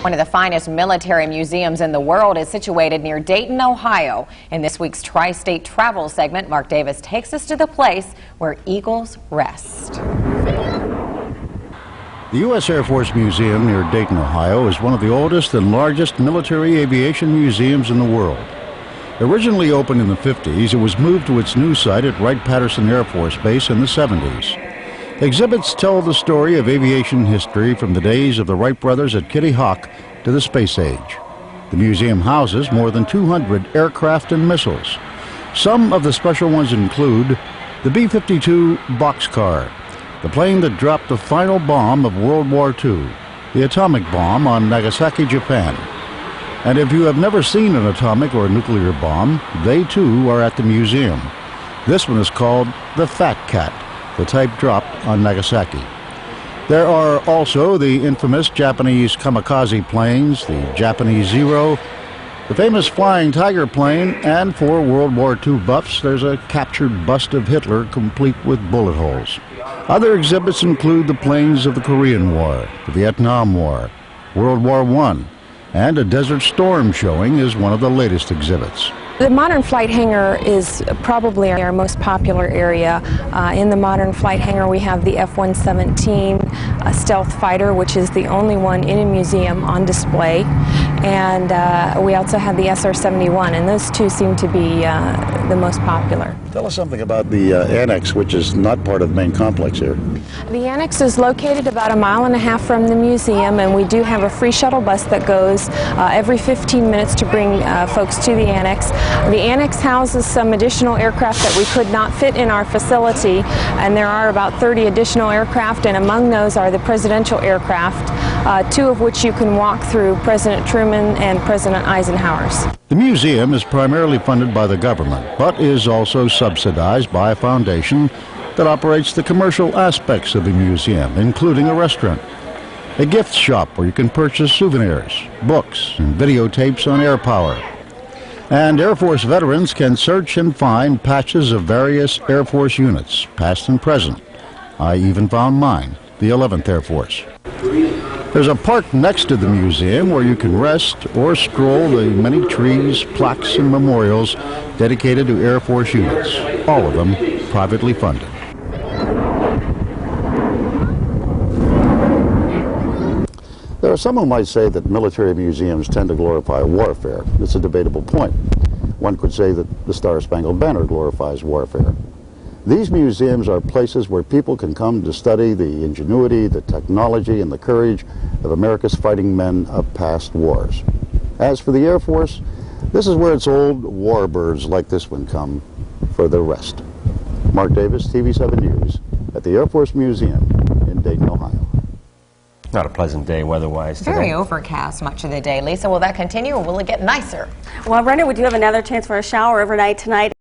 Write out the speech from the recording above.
One of the finest military museums in the world is situated near Dayton, Ohio. In this week's Tri-State Travel segment, Mark Davis takes us to the place where eagles rest. The U.S. Air Force Museum near Dayton, Ohio is one of the oldest and largest military aviation museums in the world. Originally opened in the 50s, it was moved to its new site at Wright-Patterson Air Force Base in the 70s. Exhibits tell the story of aviation history from the days of the Wright brothers at Kitty Hawk to the space age. The museum houses more than 200 aircraft and missiles. Some of the special ones include the B-52 Boxcar, the plane that dropped the final bomb of World War II, the atomic bomb on Nagasaki, Japan. And if you have never seen an atomic or a nuclear bomb, they too are at the museum. This one is called the Fat Cat, the type dropped on Nagasaki. There are also the infamous Japanese kamikaze planes, the Japanese Zero, the famous Flying Tiger plane, and for World War II buffs, there's a captured bust of Hitler complete with bullet holes. Other exhibits include the planes of the Korean War, the Vietnam War, World War I, and a Desert Storm showing is one of the latest exhibits. The Modern Flight Hangar is probably our most popular area. In the Modern Flight Hangar we have the F-117 stealth fighter, which is the only one in a museum on display. And we also have the SR-71, and those two seem to be the most popular. Tell us something about the annex, which is not part of the main complex here. The annex is located about 1.5 miles from the museum, and we do have a free shuttle bus that goes every 15 minutes to bring folks to the annex. The annex houses some additional aircraft that we could not fit in our facility, and there are about 30 additional aircraft, and among those are the presidential aircraft, two of which you can walk through, President Truman and President Eisenhower's. The museum is primarily funded by the government, but is also subsidized by a foundation that operates the commercial aspects of the museum, including a restaurant, a gift shop where you can purchase souvenirs, books, and videotapes on air power. And Air Force veterans can search and find patches of various Air Force units, past and present. I even found mine, the 11th Air Force. There's a park next to the museum where you can rest or stroll the many trees, plaques, and memorials dedicated to Air Force units, all of them privately funded. There are some who might say that military museums tend to glorify warfare. It's a debatable point. One could say that the Star-Spangled Banner glorifies warfare. These museums are places where people can come to study the ingenuity, the technology, and the courage of America's fighting men of past wars. As for the Air Force, this is where its old warbirds like this one come for their rest. Mark Davis, TV7 News, at the Air Force Museum in Dayton, Ohio. Not a pleasant day weather-wise today. Very overcast much of the day. Lisa, will that continue or will it get nicer? Well, Brenda, we do have another chance for a shower overnight tonight.